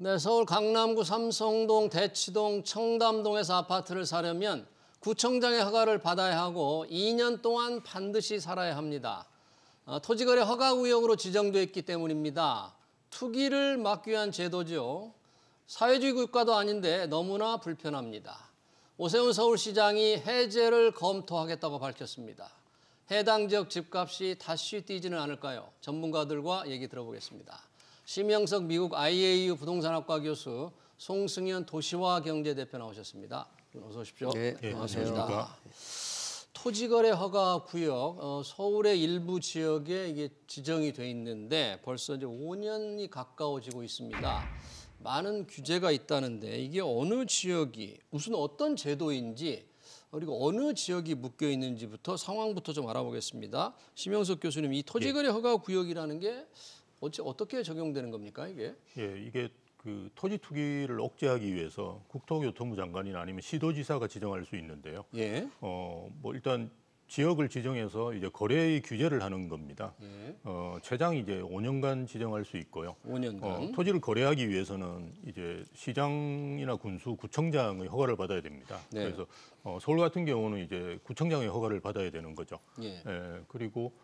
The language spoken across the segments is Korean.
네, 서울 강남구 삼성동, 대치동, 청담동에서 아파트를 사려면 구청장의 허가를 받아야 하고 2년 동안 반드시 살아야 합니다. 토지거래 허가구역으로 지정되어 있기 때문입니다. 투기를 막기 위한 제도죠. 사회주의 국가도 아닌데 너무나 불편합니다. 오세훈 서울시장이 해제를 검토하겠다고 밝혔습니다. 해당 지역 집값이 다시 뛰지는 않을까요? 전문가들과 얘기 들어보겠습니다. 심영석 미국 IAU 부동산학과 교수, 송승현 도시화 경제대표 나오셨습니다. 어서 오십시오. 네, 반갑습니다. 토지거래 허가 구역, 서울의 일부 지역에 이게 지정이 돼 있는데 벌써 이제 5년이 가까워지고 있습니다. 많은 규제가 있다는데 이게 어느 지역이 무슨 어떤 제도인지 그리고 어느 지역이 묶여 있는지부터 상황부터 좀 알아보겠습니다. 심영석 교수님, 이 토지거래 허가 구역이라는 게 어떻게 적용되는 겁니까, 이게? 예, 이게 그 토지 투기를 억제하기 위해서 국토교통부 장관이나 아니면 시도지사가 지정할 수 있는데요. 예. 뭐 일단 지역을 지정해서 이제 거래의 규제를 하는 겁니다. 예. 최장 이제 5년간 지정할 수 있고요. 5년간. 토지를 거래하기 위해서는 이제 시장이나 군수, 구청장의 허가를 받아야 됩니다. 네. 그래서 서울 같은 경우는 이제 구청장의 허가를 받아야 되는 거죠. 예. 그리고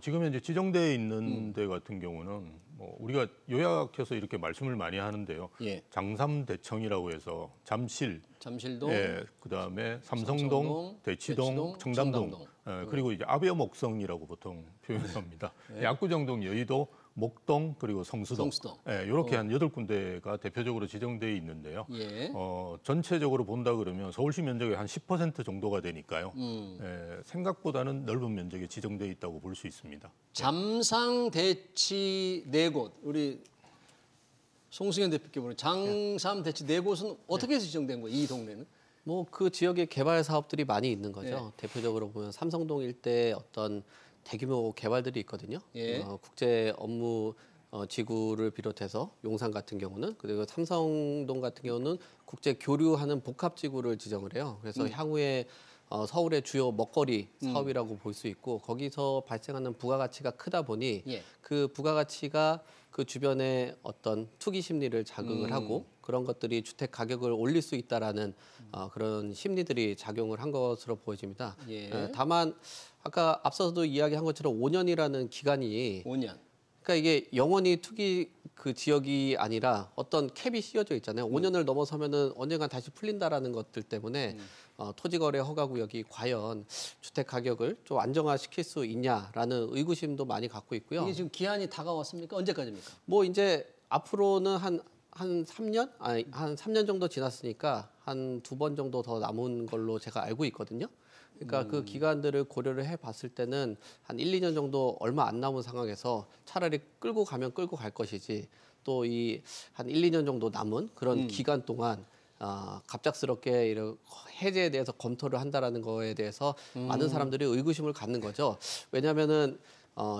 지금 현재 지정되어 있는 데 같은 경우는 뭐 우리가 요약해서 이렇게 말씀을 많이 하는데요. 예. 장삼대청이라고 해서 잠실동, 예, 그다음에 삼성동, 대치동, 청담동. 그리고 이제 아베목성이라고 보통 표현합니다. 예. 압구정동, 여의도, 목동 그리고 성수동. 예, 이렇게 한 8군데가 대표적으로 지정되어 있는데요. 예. 전체적으로 본다 그러면 서울시 면적의 한 10% 정도가 되니까요. 생각보다는 넓은 면적에 지정되어 있다고 볼 수 있습니다. 잠상, 대치 네 곳, 우리 송승현 대표께 보는 장삼, 대치 네 곳은 어떻게 해서 지정된 거예요, 이 동네는? 뭐 그 지역에 개발 사업들이 많이 있는 거죠. 네. 대표적으로 보면 삼성동 일대 어떤 대규모 개발들이 있거든요. 예. 국제 업무 지구를 비롯해서 용산 같은 경우는, 그리고 삼성동 같은 경우는 국제 교류하는 복합 지구를 지정을 해요. 그래서 향후에 서울의 주요 먹거리 사업이라고 볼 수 있고, 거기서 발생하는 부가가치가 크다 보니 예. 그 부가가치가 그 주변에 어떤 투기 심리를 자극을 하고 그런 것들이 주택 가격을 올릴 수 있다라는 그런 심리들이 작용을 한 것으로 보여집니다. 예. 다만 아까 앞서서도 이야기한 것처럼 5년이라는 기간이 5년. 그러니까 이게 영원히 투기 그 지역이 아니라 어떤 캡이 씌워져 있잖아요. 5년을 넘어서면은 언젠간 다시 풀린다라는 것들 때문에 토지거래 허가구역이 과연 주택 가격을 좀 안정화시킬 수 있냐라는 의구심도 많이 갖고 있고요. 이게 지금 기한이 다가왔습니까? 언제까지입니까? 뭐 이제 앞으로는 한 3년? 아니, 한 3년 정도 지났으니까 한 2번 정도 더 남은 걸로 제가 알고 있거든요. 그러니까 그 기간들을 고려를 해봤을 때는 한 1, 2년 정도 얼마 안 남은 상황에서 차라리 끌고 가면 끌고 갈 것이지, 또 이 한 1, 2년 정도 남은 그런 기간 동안 갑작스럽게 이런 해제에 대해서 검토를 한다라는 거에 대해서 많은 사람들이 의구심을 갖는 거죠. 왜냐하면은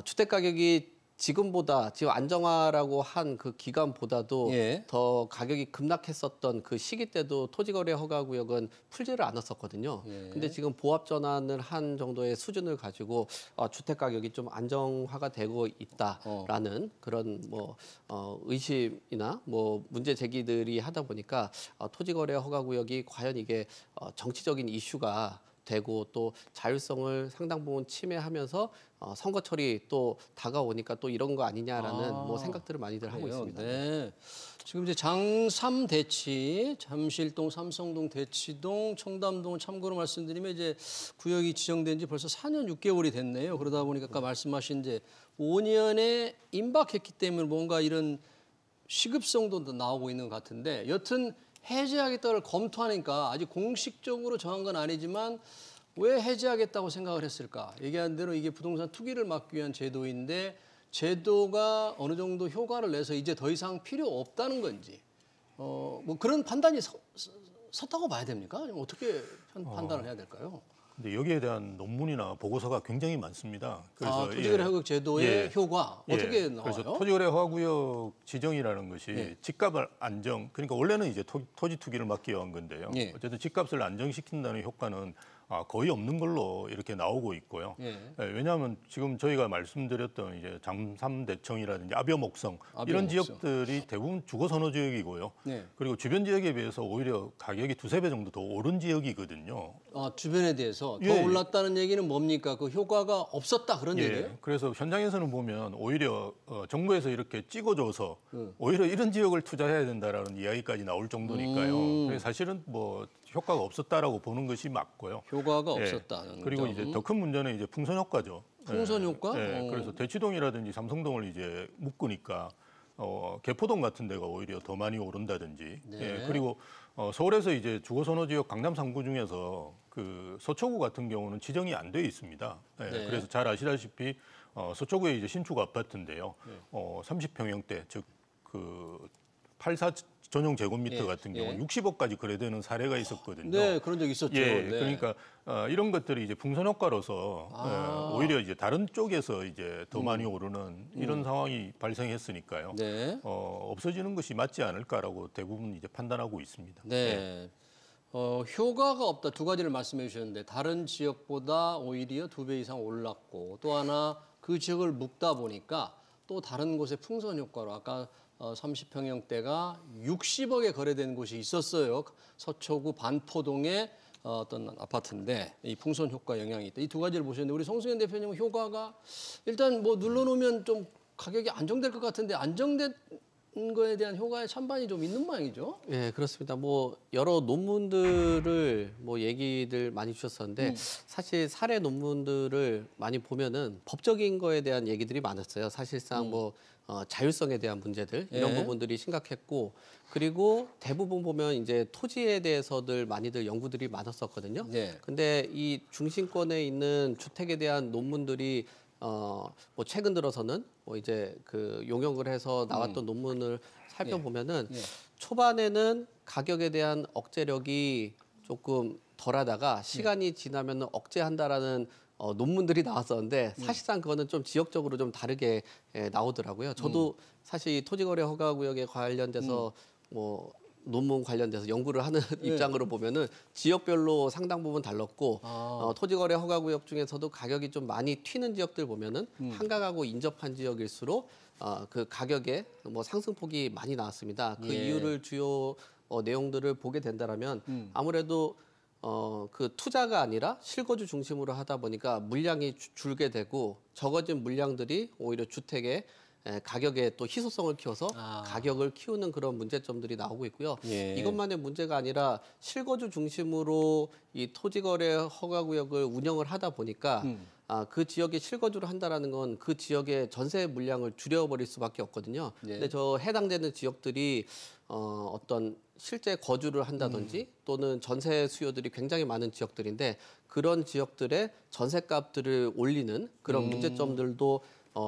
주택 가격이 지금보다 지금 안정화라고 한 그 기간보다도 예. 더 가격이 급락했었던 그 시기 때도 토지거래 허가구역은 풀지를 않았었거든요. 예. 근데 지금 보합 전환을 한 정도의 수준을 가지고 주택 가격이 좀 안정화가 되고 있다라는 그런 뭐 의심이나 뭐 문제 제기들이 하다 보니까 토지거래 허가구역이 과연 이게 정치적인 이슈가 되고 또 자율성을 상당 부분 침해하면서 선거철이 또 다가오니까 또 이런 거 아니냐라는 뭐 생각들을 많이들 하고 그래요? 있습니다. 네. 지금 이제 장삼 대치, 잠실동, 삼성동, 대치동, 청담동 참고로 말씀드리면 이제 구역이 지정된 지 벌써 4년 6개월이 됐네요. 그러다 보니까 아까 말씀하신 이제 5년에 임박했기 때문에 뭔가 이런 시급성도 나오고 있는 것 같은데, 여튼 해제하겠다를 검토하니까 아직 공식적으로 정한 건 아니지만 왜 해제하겠다고 생각을 했을까? 얘기한 대로 이게 부동산 투기를 막기 위한 제도인데 제도가 어느 정도 효과를 내서 이제 더 이상 필요 없다는 건지 뭐 그런 판단이 섰다고 봐야 됩니까? 아니면 어떻게 판단을 해야 될까요? 근데 여기에 대한 논문이나 보고서가 굉장히 많습니다. 그래서 토지거래 허가구역 제도의 효과 어떻게 나와요? 그래서 토지거래 허가구역 지정이라는 것이 예. 집값을 그러니까 원래는 이제 토지 투기를 막기 위한 건데요. 예. 어쨌든 집값을 안정시킨다는 효과는 거의 없는 걸로 이렇게 나오고 있고요. 예. 왜냐하면 지금 저희가 말씀드렸던 이제 장삼대청이라든지 아벼목성 이런 아벼목성. 지역들이 대부분 주거 선호 지역이고요. 네. 그리고 주변 지역에 비해서 오히려 가격이 두세 배 정도 더 오른 지역이거든요. 주변에 대해서 더 예. 올랐다는 얘기는 뭡니까? 그 효과가 없었다 그런 예, 얘기예요? 그래서 현장에서는 보면 오히려 정부에서 이렇게 찍어줘서 오히려 이런 지역을 투자해야 된다라는 이야기까지 나올 정도니까요. 그래서 사실은 뭐 효과가 없었다라고 보는 것이 맞고요. 효과가 예, 없었다는 그리고 점. 이제 더 큰 문제는 이제 풍선 효과죠. 풍선 효과? 그래서 대치동이라든지 삼성동을 이제 묶으니까 개포동 같은 데가 오히려 더 많이 오른다든지. 네. 예, 그리고 서울에서 이제 주거 선호 지역 강남 3구 중에서 그 서초구 같은 경우는 지정이 안 돼 있습니다. 예, 네. 그래서 잘 아시다시피 서초구에 이제 신축 아파트인데요. 네. 30평형대 즉 84 전용 제곱미터 예, 같은 경우 예. 60억까지 거래되는 사례가 있었거든요. 네, 그런 적 있었죠. 예, 네. 그러니까 이런 것들이 이제 풍선 효과로서 오히려 이제 다른 쪽에서 이제 더 많이 오르는 이런 상황이 발생했으니까요. 네. 없어지는 것이 맞지 않을까라고 대부분 이제 판단하고 있습니다. 네. 효과가 없다 두 가지를 말씀해 주셨는데 다른 지역보다 오히려 2배 이상 올랐고 또 하나 그 지역을 묶다 보니까 또 다른 곳의 풍선 효과로 아까 30평형대가 60억에 거래된 곳이 있었어요. 서초구 반포동의 어떤 아파트인데 이 풍선 효과 영향이 있다. 이 두 가지를 보셨는데 우리 송승현 대표님은 효과가 일단 뭐 눌러놓으면 좀 가격이 안정될 것 같은데 안정된 거에 대한 효과의 찬반이 좀 있는 모양이죠. 예, 그렇습니다. 뭐 여러 논문들을 뭐 얘기들 많이 주셨었는데 사실 사례 논문들을 많이 보면은 법적인 거에 대한 얘기들이 많았어요. 사실상 뭐 자율성에 대한 문제들 이런 예. 부분들이 심각했고 그리고 대부분 보면 이제 토지에 대해서들 많이들 연구들이 많았었거든요. 네. 근데 이 중심권에 있는 주택에 대한 논문들이 뭐 최근 들어서는 뭐 이제 그 용역을 해서 나왔던 논문을 살펴보면은 예. 초반에는 가격에 대한 억제력이 조금 덜하다가 시간이 지나면 억제한다라는 논문들이 나왔었는데 사실상 그거는 좀 지역적으로 좀 다르게 나오더라고요. 저도 사실 이 토지거래 허가구역에 관련돼서 뭐 논문 관련돼서 연구를 하는 입장으로 보면은 지역별로 상당 부분 달랐고 토지거래 허가구역 중에서도 가격이 좀 많이 튀는 지역들 보면은 한강하고 인접한 지역일수록 그 가격에 뭐 상승폭이 많이 나왔습니다. 그 예. 이유를 주요 내용들을 보게 된다라면 아무래도 그 투자가 아니라 실거주 중심으로 하다 보니까 물량이 줄게 되고 적어진 물량들이 오히려 주택의 가격에 또 희소성을 키워서 가격을 키우는 그런 문제점들이 나오고 있고요. 예. 이것만의 문제가 아니라 실거주 중심으로 이 토지거래 허가구역을 운영을 하다 보니까 그 지역에 실거주를 한다라는 건 그 지역의 전세 물량을 줄여버릴 수밖에 없거든요. 네. 근데 저 해당되는 지역들이 어떤 실제 거주를 한다든지 또는 전세 수요들이 굉장히 많은 지역들인데 그런 지역들의 전세값들을 올리는 그런 문제점들도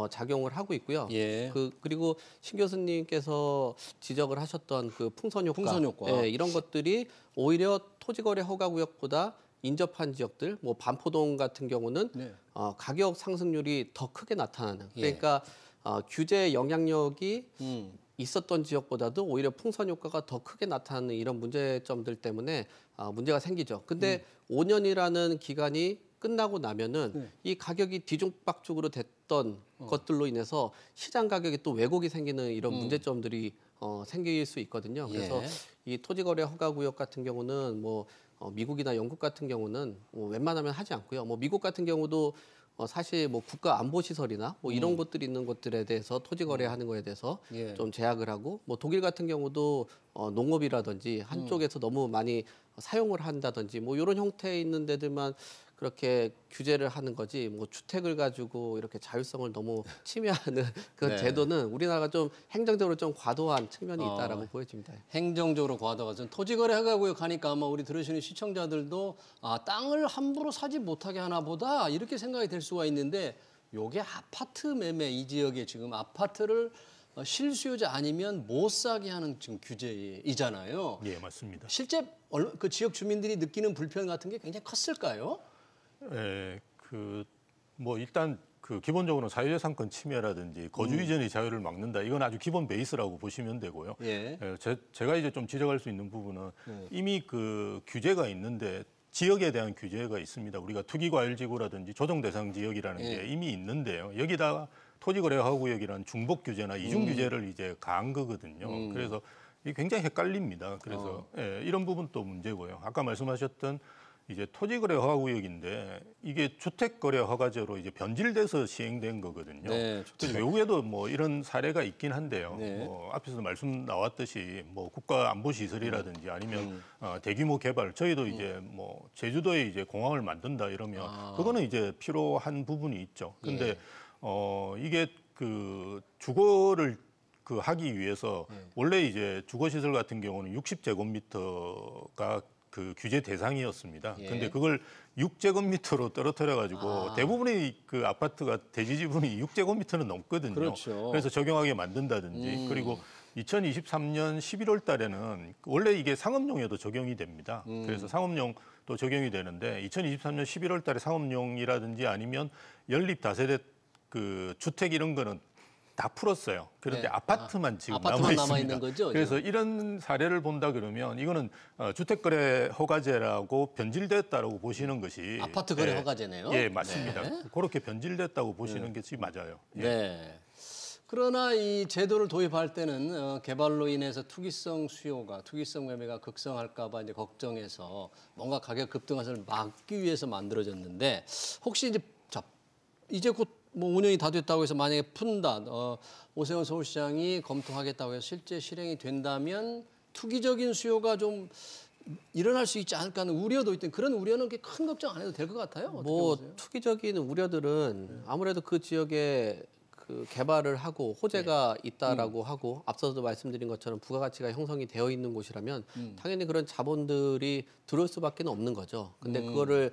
작용을 하고 있고요. 예. 그리고 신 교수님께서 지적을 하셨던 그 풍선 효과, 풍선 효과. 예, 이런 것들이 오히려 토지거래 허가구역보다 인접한 지역들, 뭐 반포동 같은 경우는 네. 가격 상승률이 더 크게 나타나는. 예. 그러니까 규제 영향력이 있었던 지역보다도 오히려 풍선 효과가 더 크게 나타나는 이런 문제점들 때문에 문제가 생기죠. 근데 5년이라는 기간이 끝나고 나면은 이 가격이 뒤죽박죽으로 됐던 것들로 인해서 시장 가격에 또 왜곡이 생기는 이런 문제점들이 생길 수 있거든요. 그래서 예. 이 토지거래 허가구역 같은 경우는 뭐 미국이나 영국 같은 경우는 뭐 웬만하면 하지 않고요. 뭐 미국 같은 경우도 사실 뭐 국가 안보 시설이나 뭐 이런 것들이 있는 것들에 대해서 토지 거래하는 거에 대해서 예. 좀 제약을 하고 뭐 독일 같은 경우도 농업이라든지 한쪽에서 너무 많이 사용을 한다든지 뭐 이런 형태에 있는 데들만 그렇게 규제를 하는 거지 뭐 주택을 가지고 이렇게 자율성을 너무 침해하는 그 네. 제도는 우리나라가 좀 행정적으로 좀 과도한 측면이 있다라고 보여집니다. 행정적으로 과다가 전 토지거래 허가구역 하니까 아마 우리 들으시는 시청자들도 땅을 함부로 사지 못하게 하나 보다 이렇게 생각이 될 수가 있는데 요게 아파트 매매 이 지역에 지금 아파트를 실수요자 아니면 못 사게 하는 지금 규제이잖아요. 예, 맞습니다. 실제 그 지역 주민들이 느끼는 불편 같은 게 굉장히 컸을까요? 예, 뭐 일단 기본적으로 사유재산권 침해라든지 거주 이전의 자유를 막는다. 이건 아주 기본 베이스라고 보시면 되고요. 예. 제가 이제 좀 지적할 수 있는 부분은 이미 그 규제가 있는데 지역에 대한 규제가 있습니다. 우리가 투기과열지구라든지 조정대상 지역이라는 예. 게 이미 있는데요. 여기다가 토지거래허가구역이라는 중복 규제나 이중 규제를 이제 가한 거거든요. 그래서 이게 굉장히 헷갈립니다. 그래서 예, 이런 부분도 문제고요. 아까 말씀하셨던 이제 토지거래허가구역인데 이게 주택거래허가제로 이제 변질돼서 시행된 거거든요. 네, 그래서 외국에도 뭐 이런 사례가 있긴 한데요. 네. 뭐 앞에서 말씀 나왔듯이 뭐 국가안보시설이라든지 아니면 대규모 개발, 저희도 이제 뭐 제주도에 이제 공항을 만든다 이러면 그거는 이제 필요한 부분이 있죠. 근데 예. 이게 그 주거를 그 하기 위해서 원래 이제 주거시설 같은 경우는 60제곱미터가 그 규제 대상이었습니다. 예. 근데 그걸 6제곱미터로 떨어뜨려 가지고 대부분의 그 아파트가 대지 지분이 6제곱미터는 넘거든요. 그렇죠. 그래서 적용하게 만든다든지 그리고 2023년 11월 달에는 원래 이게 상업용에도 적용이 됩니다. 그래서 상업용도 적용이 되는데 2023년 11월 달에 상업용이라든지 아니면 연립 다세대 그 주택 이런 거는 다 풀었어요. 그런데 네. 아파트만 지금 아파트만 남아 남아 있습니다. 있는 거죠, 그래서 이런 사례를 본다 그러면 이거는 주택거래 허가제라고 변질됐다라고 보시는 것이 아파트 거래 허가제네요. 예, 맞습니다. 네. 그렇게 변질됐다고 보시는 것이 맞아요. 예. 네. 그러나 이 제도를 도입할 때는 개발로 인해서 투기성 수요가, 투기성 매매가 극성할까봐 이제 걱정해서 뭔가 가격 급등을 막기 위해서 만들어졌는데 혹시 이제 이제 곧 뭐 5년이 다 됐다고 해서 만약에 푼다, 오세훈 서울시장이 검토하겠다고 해서 실제 실행이 된다면 투기적인 수요가 좀 일어날 수 있지 않을까 하는 우려도 있던 그런 우려는 그렇게 큰 걱정 안 해도 될 것 같아요. 어떻게 뭐 보세요? 투기적인 우려들은 아무래도 그 지역에 그 개발을 하고 호재가 있다라고 하고 앞서도 말씀드린 것처럼 부가가치가 형성이 되어 있는 곳이라면 당연히 그런 자본들이 들어올 수밖에 없는 거죠. 근데 그거를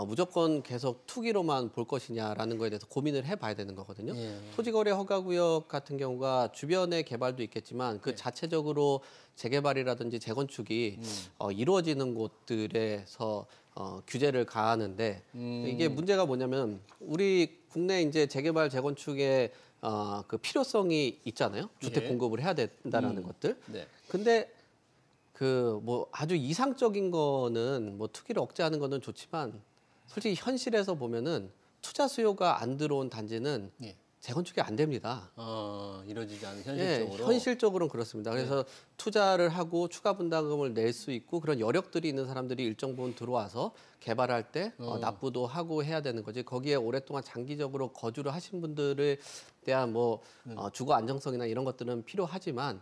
무조건 계속 투기로만 볼 것이냐라는 거에 대해서 고민을 해봐야 되는 거거든요. 예. 토지거래 허가구역 같은 경우가 주변의 개발도 있겠지만 그 자체적으로 재개발이라든지 재건축이 이루어지는 곳들에서 규제를 가하는데 이게 문제가 뭐냐면 우리 국내 이제 재개발 재건축의 그 필요성이 있잖아요. 주택 예. 공급을 해야 된다라는 것들. 네. 근데 그 뭐 아주 이상적인 거는 뭐 투기를 억제하는 거는 좋지만 솔직히 현실에서 보면은 투자 수요가 안 들어온 단지는 예. 재건축이 안 됩니다. 이루어지지 않은 예, 현실적으로. 현실적으로는 그렇습니다. 그래서 투자를 하고 추가 분담금을 낼 수 있고 그런 여력들이 있는 사람들이 일정 부분 들어와서 개발할 때 납부도 하고 해야 되는 거지. 거기에 오랫동안 장기적으로 거주를 하신 분들에 대한 뭐 주거 안정성이나 이런 것들은 필요하지만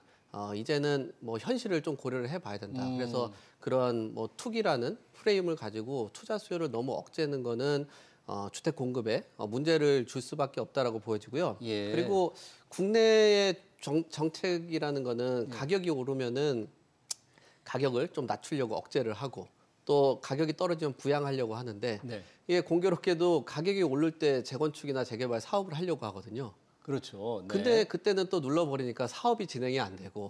이제는 뭐 현실을 좀 고려를 해봐야 된다. 그래서 그런 뭐 투기라는 프레임을 가지고 투자 수요를 너무 억제하는 거는 주택 공급에 문제를 줄 수밖에 없다라고 보여지고요. 예. 그리고 국내의 정책이라는 거는 가격이 오르면은 가격을 좀 낮추려고 억제를 하고 또 가격이 떨어지면 부양하려고 하는데 네. 이게 공교롭게도 가격이 오를 때 재건축이나 재개발 사업을 하려고 하거든요. 그렇죠. 네. 근데 그때는 또 눌러버리니까 사업이 진행이 안 되고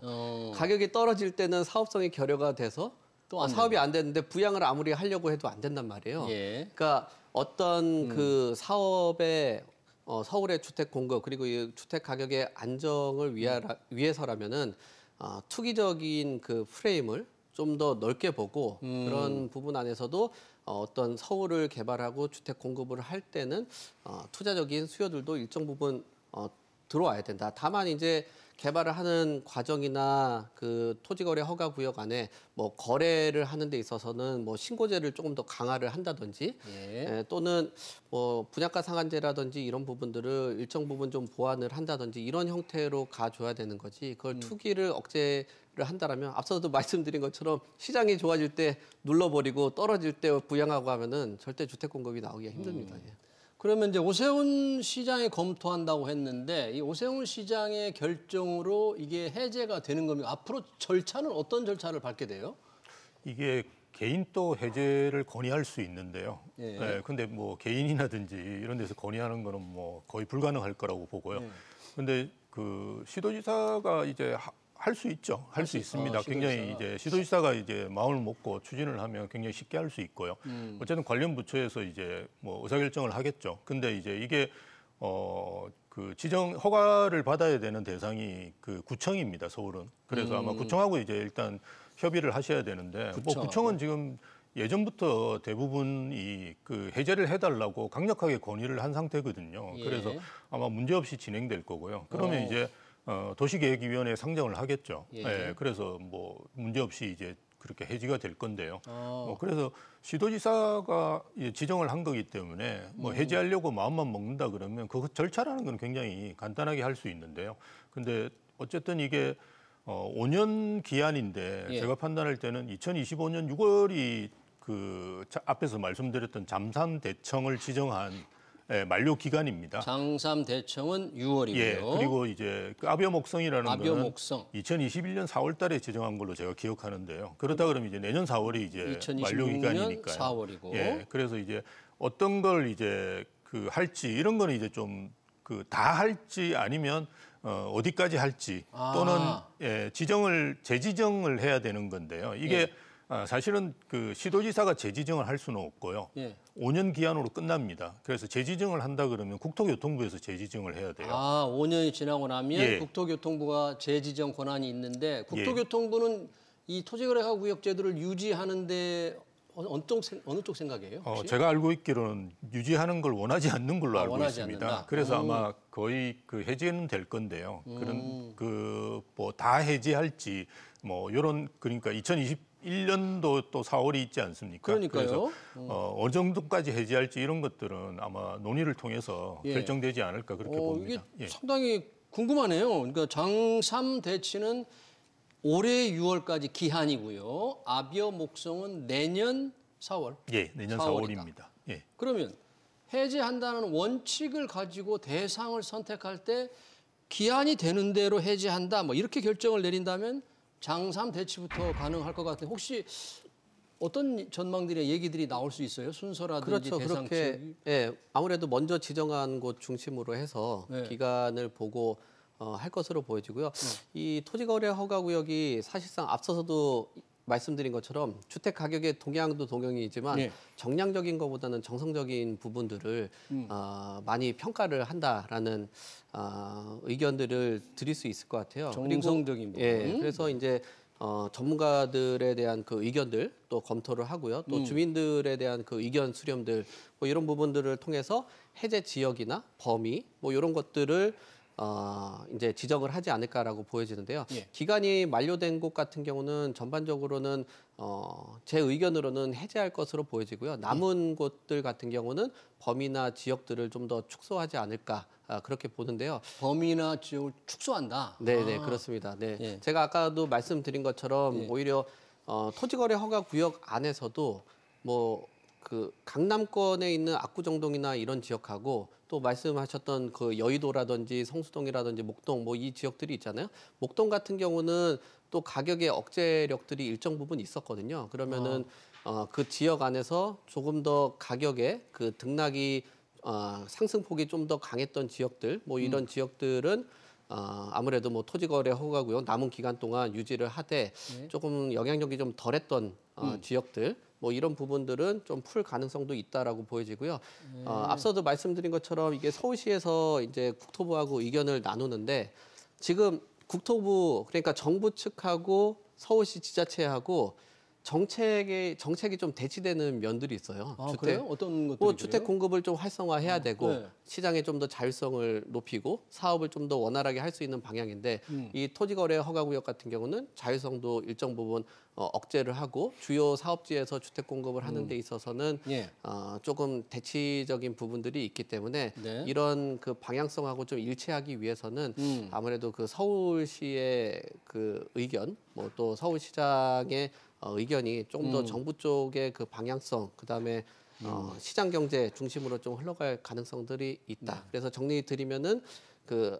가격이 떨어질 때는 사업성이 결여가 돼서 또안 사업이 안 되는데 부양을 아무리 하려고 해도 안 된단 말이에요. 예. 그러니까 어떤 그 사업의 서울의 주택 공급 그리고 이 주택 가격의 안정을 위해서라면은 투기적인 그 프레임을 좀 더 넓게 보고 그런 부분 안에서도 어떤 서울을 개발하고 주택 공급을 할 때는 투자적인 수요들도 일정 부분 들어와야 된다. 다만 이제 개발을 하는 과정이나 그 토지거래 허가 구역 안에 뭐 거래를 하는 데 있어서는 뭐 신고제를 조금 더 강화를 한다든지 예. 또는 뭐 분양가 상한제라든지 이런 부분들을 일정 부분 좀 보완을 한다든지 이런 형태로 가줘야 되는 거지. 그걸 투기를 억제를 한다라면 앞서도 말씀드린 것처럼 시장이 좋아질 때 눌러버리고 떨어질 때 부양하고 하면은 절대 주택 공급이 나오기가 힘듭니다. 예. 그러면 이제 오세훈 시장이 검토한다고 했는데 이 오세훈 시장의 결정으로 이게 해제가 되는 겁니까? 앞으로 절차는 어떤 절차를 밟게 돼요? 이게 개인도 해제를 건의할 수 있는데요. 예. 네, 근데 뭐 개인이라든지 이런 데서 건의하는 거는 뭐 거의 불가능할 거라고 보고요. 예. 근데 그 시도지사가 이제 할 수 있죠. 할 수 있습니다. 굉장히 이제 시도지사가 이제 마음을 먹고 추진을 하면 굉장히 쉽게 할 수 있고요. 어쨌든 관련 부처에서 이제 뭐 의사결정을 하겠죠. 근데 이제 이게 그 지정 허가를 받아야 되는 대상이 그 구청입니다. 서울은. 그래서 아마 구청하고 이제 일단 협의를 하셔야 되는데 뭐 구청은 지금 예전부터 대부분이 그 해제를 해달라고 강력하게 건의를 한 상태거든요. 예. 그래서 아마 문제 없이 진행될 거고요. 그러면 이제 도시계획위원회에 상정을 하겠죠. 예. 예, 그래서 뭐 문제 없이 이제 그렇게 해지가 될 건데요. 어. 뭐 그래서 시도지사가 지정을 한 거기 때문에 뭐 해제하려고 마음만 먹는다 그러면 그 절차라는 건 굉장히 간단하게 할 수 있는데요. 근데 어쨌든 이게 5년 기한인데 예. 제가 판단할 때는 2025년 6월이 그 앞에서 말씀드렸던 잠삼대청을 지정한 만료 기간입니다. 장삼대청은 6월이고요. 예, 그리고 이제 그 아비어목성이라는 아비어목성. 거는 2021년 4월달에 지정한 걸로 제가 기억하는데요. 그렇다 그러면 이제 내년 4월이 이제 만료 2026년 기간이니까요. 4월이고. 예, 그래서 이제 어떤 걸 이제 그 할지 이런 거는 이제 좀 그 다 할지 아니면 어디까지 할지 또는 재지정을 해야 되는 건데요. 이게 사실은 그 시도지사가 재지정을 할 수는 없고요. 예. 5년 기한으로 끝납니다. 그래서 재지정을 한다 그러면 국토교통부에서 재지정을 해야 돼요. 5년이 지나고 나면 예. 국토교통부가 재지정 권한이 있는데 국토교통부는 이 토지거래가구역 제도를 유지하는데 어느 쪽 생각이에요? 혹시? 제가 알고 있기로는 유지하는 걸 원하지 않는 걸로 알고 원하지 있습니다. 않는다? 그래서 아마 거의 그 해제는 될 건데요. 그런 그 뭐 다 해제할지 뭐 이런 그러니까 2021년도 또 4월이 있지 않습니까? 그러니까요. 그래서 어느 정도까지 해제할지 이런 것들은 아마 논의를 통해서 예. 결정되지 않을까 그렇게 봅니다. 이게 상당히 궁금하네요. 그러니까 장삼 대치는 올해 6월까지 기한이고요. 아비어 목성은 내년 4월. 예, 내년 4월이다. 4월입니다. 예. 그러면 해제한다는 원칙을 가지고 대상을 선택할 때 기한이 되는 대로 해제한다. 뭐 이렇게 결정을 내린다면 장삼 대치부터 가능할 것 같은데 혹시 어떤 전망들의 얘기들이 나올 수 있어요? 순서라든지 그렇죠. 대상 그렇게 지역이? 아무래도 먼저 지정한 곳 중심으로 해서 네. 기간을 보고 할 것으로 보여지고요. 이 토지거래 허가구역이 사실상 앞서서도 말씀드린 것처럼 주택 가격의 동향도 동향이지만 네. 정량적인 것보다는 정성적인 부분들을 많이 평가를 한다라는 의견들을 드릴 수 있을 것 같아요. 정성적인 부분. 예, 그래서 이제 전문가들에 대한 그 의견들 또 검토를 하고요. 또 주민들에 대한 그 의견 수렴들 뭐 이런 부분들을 통해서 해제 지역이나 범위 뭐 이런 것들을 이제 지정을 하지 않을까라고 보여지는데요. 예. 기간이 만료된 곳 같은 경우는 전반적으로는 제 의견으로는 해제할 것으로 보여지고요. 남은 곳들 같은 경우는 범위나 지역들을 좀 더 축소하지 않을까 그렇게 보는데요. 범위나 지역을 축소한다. 네, 그렇습니다. 네, 예. 제가 아까도 말씀드린 것처럼 예. 오히려 토지거래 허가 구역 안에서도 뭐 그 강남권에 있는 압구정동이나 이런 지역하고 또 말씀하셨던 그 여의도라든지 성수동이라든지 목동 뭐 이 지역들이 있잖아요. 목동 같은 경우는 또 가격의 억제력들이 일정 부분 있었거든요. 그러면은 그 지역 안에서 조금 더 가격의 그 등락이 상승폭이 좀 더 강했던 지역들 뭐 이런 지역들은 아무래도 뭐 토지거래 허가구역 남은 기간 동안 유지를 하되 조금 영향력이 좀 덜했던 지역들 뭐 이런 부분들은 좀 풀 가능성도 있다라고 보여지고요. 앞서도 말씀드린 것처럼 이게 서울시에서 이제 국토부하고 의견을 나누는데 지금 국토부 그러니까 정부 측하고 서울시 지자체하고 정책이 좀 대치되는 면들이 있어요. 그래요? 어떤 것들이 뭐 주택 공급을 좀 활성화해야 되고 네. 시장에 좀 더 자율성을 높이고 사업을 좀 더 원활하게 할 수 있는 방향인데 이 토지거래 허가구역 같은 경우는 자율성도 일정 부분 억제를 하고 주요 사업지에서 주택 공급을 하는 데 있어서는 예. 조금 대치적인 부분들이 있기 때문에 네. 이런 그 방향성하고 좀 일치하기 위해서는 아무래도 그 서울시의 그 의견 뭐 또 서울시장의 의견이 조금 더 정부 쪽의 그 방향성 그다음에 시장 경제 중심으로 좀 흘러갈 가능성들이 있다. 그래서 정리 드리면은 그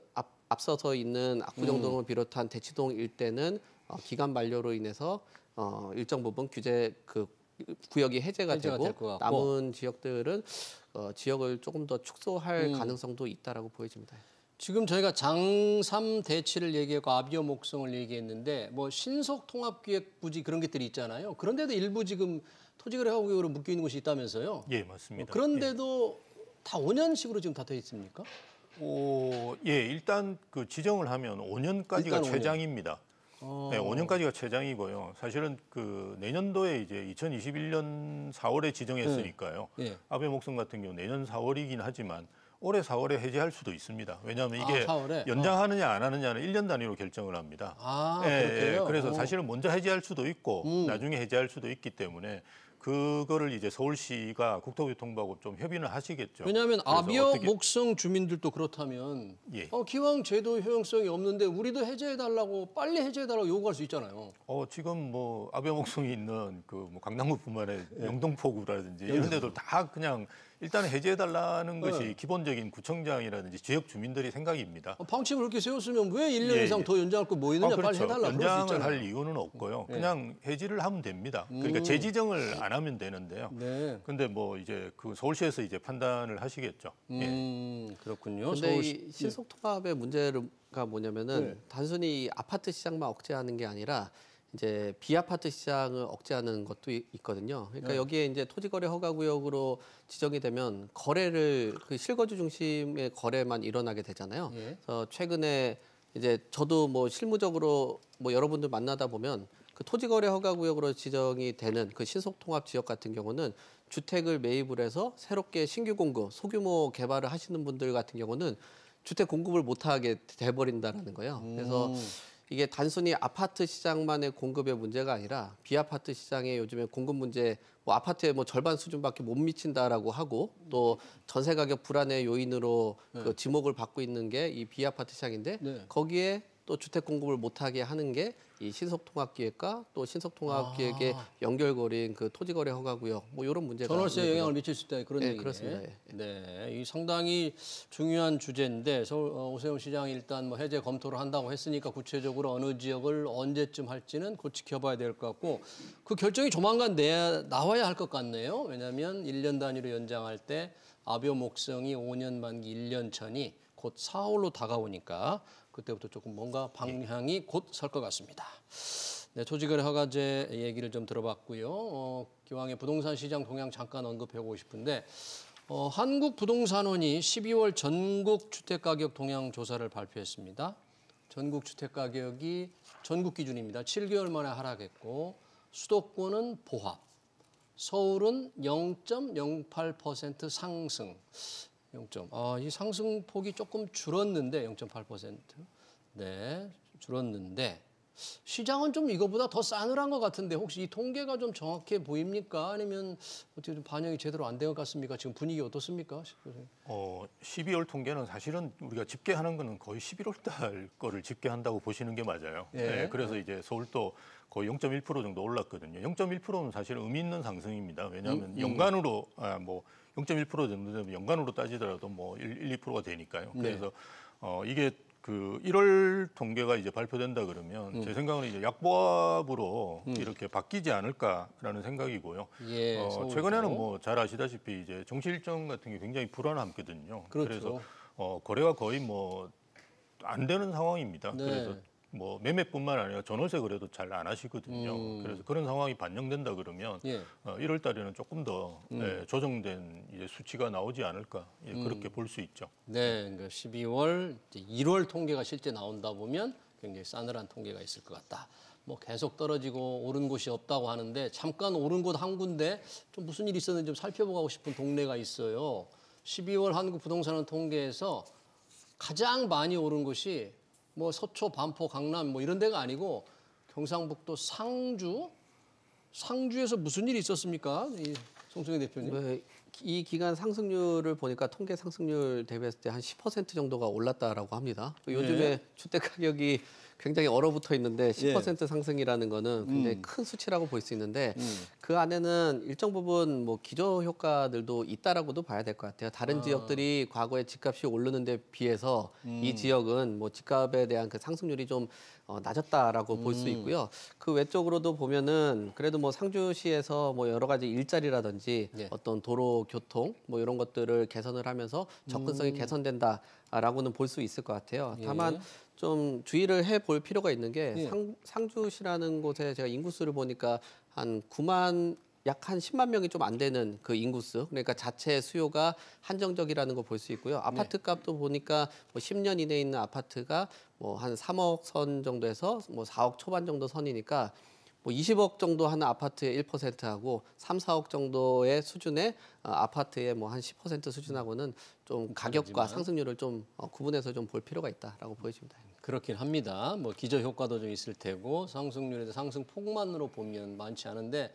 앞서서 있는 압구정동을 비롯한 대치동 일대는 기간 만료로 인해서 일정 부분 규제 그 구역이 해제가 해제가 될 되고 것 같고. 남은 지역들은 지역을 조금 더 축소할 가능성도 있다라고 보여집니다. 지금 저희가 장삼 대치를 얘기하고 아비어 목성을 얘기했는데 뭐 신속 통합기획 부지 그런 것들이 있잖아요. 그런데도 일부 지금 토지거래허가구역으로 묶여 있는 곳이 있다면서요. 예, 맞습니다. 그런데도 다 5년식으로 지금 다 돼 있습니까? 예, 일단 그 지정을 하면 5년까지가 일단 5년. 최장입니다. 네, 5년까지가 최장이고요. 사실은 그 내년도에 이제 2021년 4월에 지정했으니까요. 예. 아베 목성 같은 경우 내년 4월이긴 하지만 올해 4월에 해제할 수도 있습니다. 왜냐하면 이게 4월에? 연장하느냐 안 하느냐는 1년 단위로 결정을 합니다. 그렇게요? 그래서 사실은 먼저 해제할 수도 있고 나중에 해제할 수도 있기 때문에 그거를 이제 서울시가 국토교통부하고 좀 협의는 하시겠죠. 왜냐하면 그래서 아비어 어떻게- 목성 주민들도 그렇다면 예. 기왕 제도 효용성이 없는데 우리도 해제해달라고 빨리 해제해달라고 요구할 수 있잖아요. 지금 뭐 아베 목성이 있는 그 뭐 강남구뿐만에 영등포구라든지 이런 데도 다 그냥 일단 해제해달라는 것이 기본적인 구청장이라든지 지역 주민들의 생각입니다. 방침을 그렇게 세웠으면 왜 1년 예, 이상 예. 더 연장할 거 뭐 있느냐 빨리 해달라 그럴 수 연장을 있잖아요. 할 이유는 없고요. 그냥 해지를 하면 됩니다. 그러니까 재지정을 안 하면 되는데요. 네. 근데 뭐 이제 그 서울시에서 이제 판단을 하시겠죠. 예. 그렇군요. 근데 서울시- 이 신속 통합의 문제가 뭐냐면은 단순히 아파트 시장만 억제하는 게 아니라 이제 비아파트 시장을 억제하는 것도 있거든요. 그러니까 여기에 이제 토지거래 허가구역으로 지정이 되면 거래를 그 실거주 중심의 거래만 일어나게 되잖아요. 예. 그래서 최근에 이제 저도 뭐 실무적으로 뭐 여러분들 만나다 보면 그 토지거래 허가구역으로 지정이 되는 그 신속통합 지역 같은 경우는 주택을 매입을 해서 새롭게 신규 공급, 소규모 개발을 하시는 분들 같은 경우는 주택 공급을 못하게 돼버린다는 거예요. 그래서 이게 단순히 아파트 시장만의 공급의 문제가 아니라 비아파트 시장의 요즘에 공급 문제, 뭐 아파트의 뭐 절반 수준밖에 못 미친다라고 하고 또 전세 가격 불안의 요인으로 그 지목을 받고 있는 게 이 비아파트 시장인데 네. 거기에 또 주택 공급을 못하게 하는 게 이 신속통합기획과 또 신속통합기획의 연결고리인 그 토지거래 허가구역 뭐 이런 문제가 전월세에 있는 영향을 거죠. 미칠 수 있다 그런 네, 얘기네. 그렇습니다. 예. 네, 이 상당히 중요한 주제인데 서울 오세훈 시장이 일단 뭐 해제 검토를 한다고 했으니까 구체적으로 어느 지역을 언제쯤 할지는 곧 지켜봐야 될 것 같고 그 결정이 조만간 나와야 할 것 같네요. 왜냐하면 1년 단위로 연장할 때 아비오 목성이 5년 만기 1년 전이 곧 4월로 다가오니까 그때부터 조금 뭔가 방향이 곧 설 것 같습니다. 네, 토지거래 허가제 얘기를 좀 들어봤고요. 기왕에 부동산 시장 동향 잠깐 언급해보고 싶은데 한국부동산원이 12월 전국 주택가격 동향 조사를 발표했습니다. 전국 주택가격이 전국 기준입니다. 7개월 만에 하락했고 수도권은 보합, 서울은 0.08% 상승. 이 상승폭이 조금 줄었는데 0.8%. 네, 줄었는데 시장은 좀 이거보다 더 싸늘한 것 같은데 혹시 이 통계가 좀 정확해 보입니까? 아니면 어떻게 좀 반영이 제대로 안 된 것 같습니까? 지금 분위기 어떻습니까? 12월 통계는 사실은 우리가 집계하는 거는 거의 11월 달 거를 집계한다고 보시는 게 맞아요. 예. 네, 그래서 이제 서울도 거의 0.1% 정도 올랐거든요. 0.1%는 사실 의미 있는 상승입니다. 왜냐하면 연간으로 뭐 0.1% 정도 되면 연간으로 따지더라도 뭐 1, 2%가 되니까요. 그래서 이게 그 1월 통계가 이제 발표된다 그러면 제 생각은 이제 약보합으로 이렇게 바뀌지 않을까라는 생각이고요. 예, 서울도. 최근에는 뭐 잘 아시다시피 이제 정시 일정 같은 게 굉장히 불안함거든요. 그렇죠. 그래서 거래가 거의 뭐 안 되는 상황입니다. 네. 그래서 뭐 매매뿐만 아니라 전월세 거래도 잘 안 하시거든요. 그래서 그런 상황이 반영된다 그러면 예. 1월 달에는 조금 더 조정된 이제 수치가 나오지 않을까 그렇게 볼 수 있죠. 네, 그러니까 12월, 이제 1월 통계가 실제 나온다 보면 굉장히 싸늘한 통계가 있을 것 같다. 뭐 계속 떨어지고 오른 곳이 없다고 하는데 잠깐 오른 곳 한 군데 좀 무슨 일이 있었는지 좀 살펴보고 싶은 동네가 있어요. 12월 한국 부동산 통계에서 가장 많이 오른 곳이 뭐 서초, 반포, 강남 뭐 이런 데가 아니고 경상북도 상주에서 무슨 일이 있었습니까? 이 송승희 대표님. 이 기간 상승률을 보니까 통계 상승률 대비했을 때 한 10% 정도가 올랐다라고 합니다. 요즘에 주택 가격이 굉장히 얼어붙어 있는데 10% 상승이라는 거는 굉장히 큰 수치라고 볼 수 있는데 그 안에는 일정 부분 뭐 기저 효과들도 있다라고도 봐야 될 것 같아요. 다른 지역들이 과거에 집값이 오르는 데 비해서 이 지역은 뭐 집값에 대한 그 상승률이 좀 낮았다라고 볼 수 있고요. 그 외적으로도 보면은 그래도 뭐 상주시에서 뭐 여러 가지 일자리라든지 어떤 도로 교통 뭐 이런 것들을 개선을 하면서 접근성이 개선된다라고는 볼 수 있을 것 같아요. 다만 좀 주의를 해볼 필요가 있는 게 상주시라는 곳에 제가 인구수를 보니까 한 9만 약 한 10만 명이 좀 안 되는 그 인구수, 그러니까 자체 수요가 한정적이라는 걸 볼 수 있고요. 아파트 값도 보니까 뭐 10년 이내에 있는 아파트가 뭐 한 3억 선 정도에서 뭐 4억 초반 정도 선이니까 뭐 20억 정도 하는 아파트의 1%하고 3, 4억 정도의 수준의 아파트의 뭐 한 10% 수준하고는 좀 가격과 상승률을 좀 구분해서 좀 볼 필요가 있다라고 보여집니다. 그렇긴 합니다. 뭐 기저 효과도 좀 있을 테고 상승률에도 상승 폭만으로 보면 많지 않은데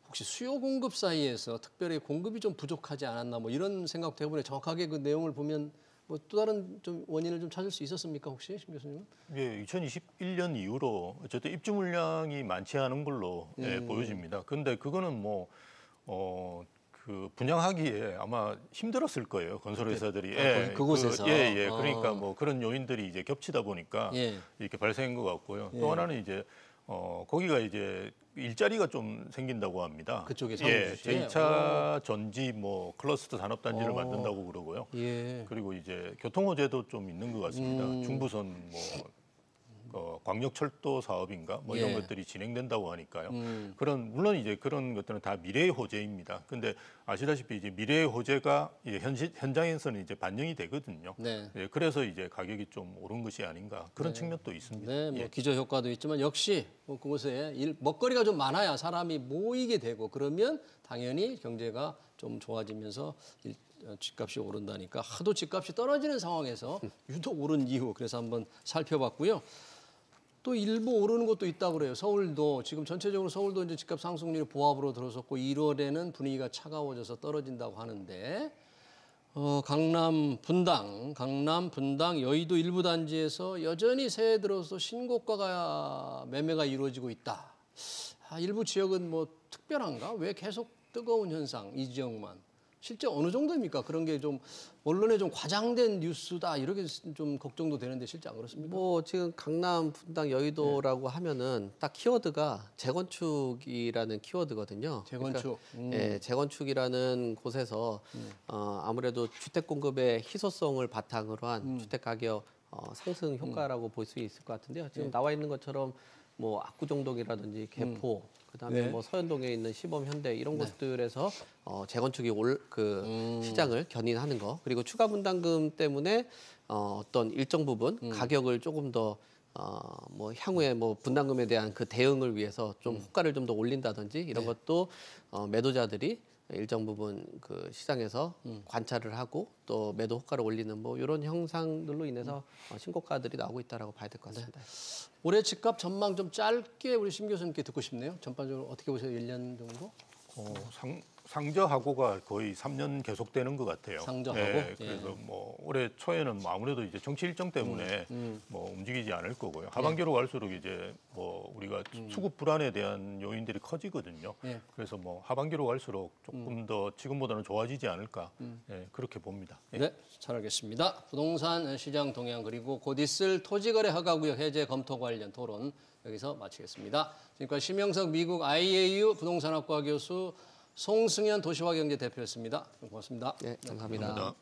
혹시 수요 공급 사이에서 특별히 공급이 좀 부족하지 않았나 뭐 이런 생각도 해보네. 정확하게 그 내용을 보면 뭐 또 다른 좀 원인을 좀 찾을 수 있었습니까 혹시 심 교수님은? 예, 2021년 이후로 어쨌든 입주 물량이 많지 않은 걸로 보여집니다. 그런데 그거는 그 분양하기에 아마 힘들었을 거예요 건설 회사들이. 그곳에서. 그러니까 뭐 그런 요인들이 이제 겹치다 보니까 예. 이렇게 발생한 것 같고요. 또 하나는 이제 거기가 이제 일자리가 좀 생긴다고 합니다. 그쪽에 예, 사무실에? 제2차 전지 뭐 클러스터 산업단지를 만든다고 그러고요. 예. 그리고 이제 교통 호재도 좀 있는 것 같습니다. 중부선 뭐 광역철도 사업인가 뭐 이런 예. 것들이 진행된다고 하니까요. 물론 이제 그런 것들은 다 미래의 호재입니다. 근데 아시다시피 이제 미래의 호재가 이제 현장에서는 이제 반영이 되거든요. 네. 예, 그래서 이제 가격이 좀 오른 것이 아닌가 그런 측면도 있습니다. 네, 뭐 예. 기저 효과도 있지만 역시 뭐 그곳에 먹거리가 좀 많아야 사람이 모이게 되고 그러면 당연히 경제가 좀 좋아지면서 집값이 오른다니까 하도 집값이 떨어지는 상황에서 유독 오른 이유 그래서 한번 살펴봤고요. 또 일부 오르는 것도 있다고 그래요. 서울도 지금 전체적으로 서울도 이제 집값 상승률이 보합으로 들어섰고 1월에는 분위기가 차가워져서 떨어진다고 하는데 강남 분당, 여의도 일부 단지에서 여전히 새해 들어서 신고가가 매매가 이루어지고 있다. 일부 지역은 뭐 특별한가? 왜 계속 뜨거운 현상 이 지역만? 실제 어느 정도입니까? 그런 게 좀 언론에 좀 과장된 뉴스다 이렇게 좀 걱정도 되는데 실제 안 그렇습니까? 뭐 지금 강남, 분당, 여의도라고 하면은 딱 키워드가 재건축이라는 키워드거든요. 재건축. 예, 재건축이라는 곳에서 아무래도 주택 공급의 희소성을 바탕으로 한 주택 가격 상승 효과라고 볼 수 있을 것 같은데요. 지금 나와 있는 것처럼 뭐 압구정동이라든지 개포, 그다음에 네. 뭐 서현동에 있는 시범 현대 이런 곳들에서 재건축이 시장을 견인하는 거, 그리고 추가 분담금 때문에 어떤 일정 부분 가격을 조금 더 뭐 향후에 뭐 분담금에 대한 그 대응을 위해서 좀 호가를 좀 더 올린다든지 이런 것도 매도자들이 일정 부분 그 시장에서 관찰을 하고 또 매도 호가를 올리는 뭐 이런 형상들로 인해서 신고가들이 나오고 있다라고 봐야 될 것 같습니다. 올해 집값 전망 좀 짧게 우리 심 교수님께 듣고 싶네요. 전반적으로 어떻게 보세요? 1년 정도? 상저하고가 거의 3년 계속되는 것 같아요. 상저하고? 예, 그래서 뭐 올해 초에는 뭐 아무래도 이제 정치 일정 때문에 뭐 움직이지 않을 거고요. 하반기로 갈수록 이제 뭐 우리가 수급 불안에 대한 요인들이 커지거든요. 예. 그래서 뭐 하반기로 갈수록 조금 더 지금보다는 좋아지지 않을까 예, 그렇게 봅니다. 예. 네, 잘 알겠습니다. 부동산 시장 동향 그리고 곧 있을 토지거래 허가구역 해제 검토 관련 토론 여기서 마치겠습니다. 지금까지 심영석 미국 IAU 부동산학과 교수 송승현 도시화경제 대표였습니다. 고맙습니다. 네, 감사합니다. 감사합니다.